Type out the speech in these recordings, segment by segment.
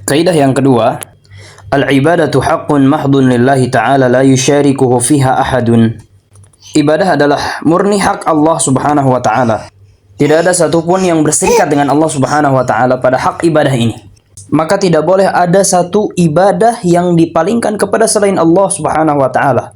Kaidah yang kedua, al-ibadatu haqqun mahdun lillahi ta'ala la yusyarikuhu fiha ahadun. Ibadah adalah murni hak Allah Subhanahu wa taala. Tidak ada satupun yang berserikat dengan Allah Subhanahu wa taala pada hak ibadah ini. Maka tidak boleh ada satu ibadah yang dipalingkan kepada selain Allah Subhanahu wa taala.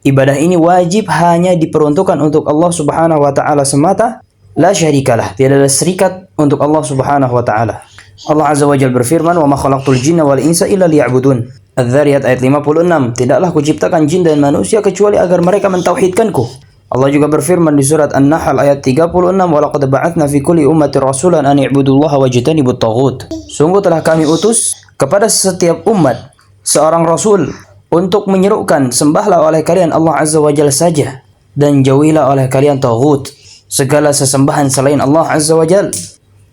Ibadah ini wajib hanya diperuntukkan untuk Allah Subhanahu wa taala semata, la syarikalah, tidak ada serikat untuk Allah Subhanahu wa taala. Allah Azza wa Jalla berfirman, "Wa ma khalaqtul jinna wal insa illa liya'budun." Adz-Dzariyat ayat 56. Tidaklah kuciptakan jin dan manusia kecuali agar mereka mentauhidkanku. Allah juga berfirman di surat An-Nahl ayat 36, "Wa laqad ba'atsna fi kulli ummatin rasulan an i'budullaha wajtanibut taghut." Sungguh telah kami utus kepada setiap umat seorang rasul untuk menyerukan, sembahlah oleh kalian Allah Azza wa Jalla saja dan jauhilah oleh kalian taghut, segala sesembahan selain Allah Azza wa Jalla.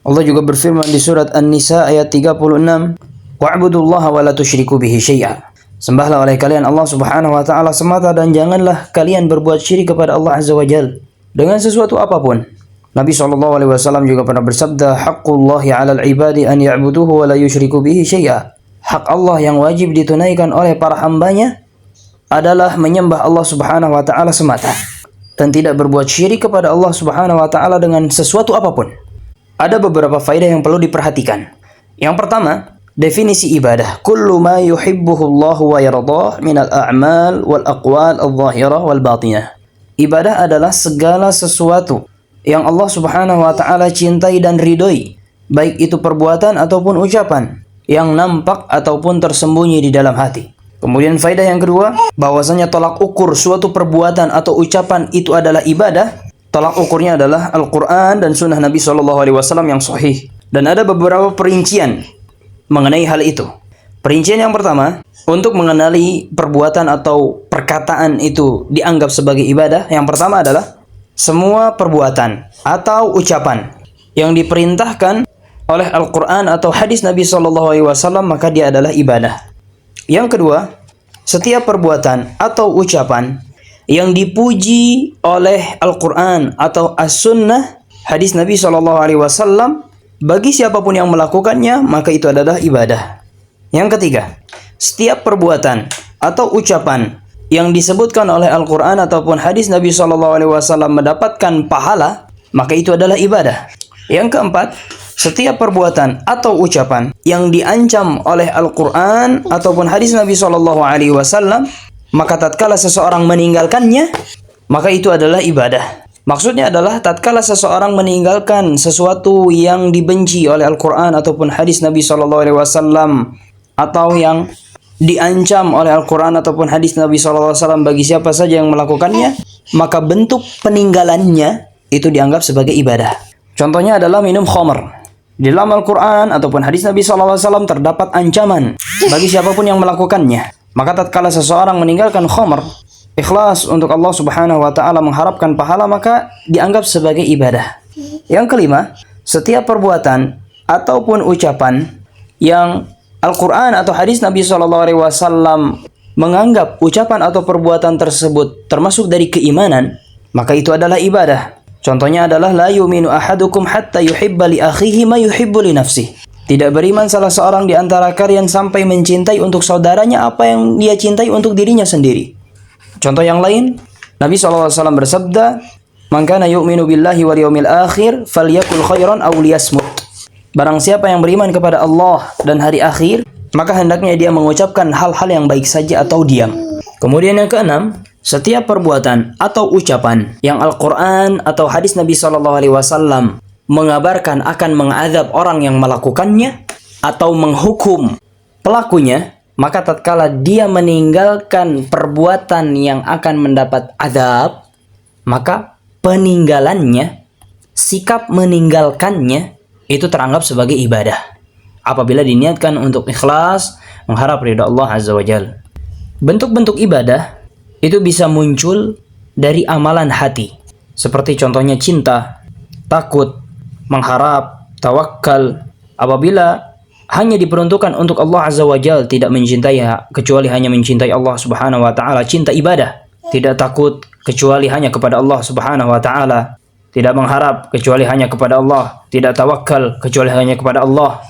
Allah juga berfirman di surat An-Nisa ayat 36, "Wa'budullaha wa la tusyriku bihi syai'a." Sembahlah oleh kalian Allah Subhanahu wa taala semata dan janganlah kalian berbuat syirik kepada Allah Azza wa Jalla dengan sesuatu apapun. Nabi SAW juga pernah bersabda, "Haqqullahi 'alal 'ibadi an ya'buduhu wa la yusyriku bihi syai'a." Hak Allah yang wajib ditunaikan oleh para hambanya adalah menyembah Allah Subhanahu wa taala semata dan tidak berbuat syirik kepada Allah Subhanahu wa taala dengan sesuatu apapun. Ada beberapa faedah yang perlu diperhatikan. Yang pertama, definisi ibadah. Kullu ma yuhibbuhu Allah wa yardah minal a'mal wal aqwal adh-dhahirah wal batinah. Ibadah adalah segala sesuatu yang Allah Subhanahu wa taala cintai dan ridhoi, baik itu perbuatan ataupun ucapan, yang nampak ataupun tersembunyi di dalam hati. Kemudian faedah yang kedua, bahwasanya tolak ukur suatu perbuatan atau ucapan itu adalah ibadah. Tolak ukurnya adalah Al-Quran dan Sunnah Nabi SAW yang sahih. Dan ada beberapa perincian mengenai hal itu. Perincian yang pertama, untuk mengenali perbuatan atau perkataan itu dianggap sebagai ibadah, yang pertama adalah semua perbuatan atau ucapan yang diperintahkan oleh Al-Quran atau hadis Nabi SAW, maka dia adalah ibadah. Yang kedua, setiap perbuatan atau ucapan yang dipuji oleh Al-Quran atau As-Sunnah, hadis Nabi SAW, bagi siapapun yang melakukannya, maka itu adalah ibadah. Yang ketiga, setiap perbuatan atau ucapan yang disebutkan oleh Al-Quran ataupun hadis Nabi SAW mendapatkan pahala, maka itu adalah ibadah. Yang keempat, setiap perbuatan atau ucapan yang diancam oleh Al-Quran ataupun hadis Nabi SAW, maka tatkala seseorang meninggalkannya, maka itu adalah ibadah. Maksudnya adalah tatkala seseorang meninggalkan sesuatu yang dibenci oleh Al-Quran ataupun hadis Nabi SAW, atau yang diancam oleh Al-Quran ataupun hadis Nabi SAW bagi siapa saja yang melakukannya, maka bentuk peninggalannya itu dianggap sebagai ibadah. Contohnya adalah minum khamr. Di dalam Al-Quran ataupun hadis Nabi SAW terdapat ancaman bagi siapapun yang melakukannya. Maka tatkala seseorang meninggalkan khamr, ikhlas untuk Allah Subhanahu wa taala mengharapkan pahala, maka dianggap sebagai ibadah. Yang kelima, setiap perbuatan ataupun ucapan yang Al-Quran atau hadis Nabi SAW menganggap ucapan atau perbuatan tersebut termasuk dari keimanan, maka itu adalah ibadah. Contohnya adalah la yu'minu ahadukum hatta yuhibba li akhihi ma yuhibbu li nafsihi. Tidak beriman salah seorang di antara kalian sampai mencintai untuk saudaranya apa yang dia cintai untuk dirinya sendiri. Contoh yang lain, Nabi SAW bersabda, "Man kana yu'minu billahi wal yawmil akhir falyakul khairan aw liyasmut." Barang siapa yang beriman kepada Allah dan hari akhir, maka hendaknya dia mengucapkan hal-hal yang baik saja atau diam. Kemudian yang keenam, setiap perbuatan atau ucapan yang Al-Quran atau hadis Nabi SAW mengabarkan akan mengazab orang yang melakukannya atau menghukum pelakunya, maka tatkala dia meninggalkan perbuatan yang akan mendapat azab, maka peninggalannya, sikap meninggalkannya itu teranggap sebagai ibadah apabila diniatkan untuk ikhlas mengharap ridha Allah Azza wa Jalla. Bentuk-bentuk ibadah itu bisa muncul dari amalan hati, seperti contohnya cinta, takut, mengharap, tawakal. Apabila hanya diperuntukkan untuk Allah Azza wa Jalla, tidak mencintai kecuali hanya mencintai Allah Subhanahu wa taala, cinta ibadah. Tidak takut kecuali hanya kepada Allah Subhanahu wa taala, tidak mengharap kecuali hanya kepada Allah, tidak tawakal kecuali hanya kepada Allah.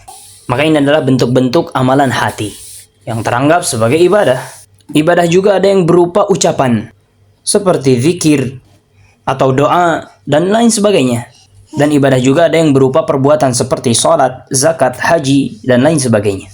Maka ini adalah bentuk-bentuk amalan hati yang teranggap sebagai ibadah. Ibadah juga ada yang berupa ucapan, seperti zikir atau doa dan lain sebagainya. Dan ibadah juga ada yang berupa perbuatan seperti sholat, zakat, haji, dan lain sebagainya.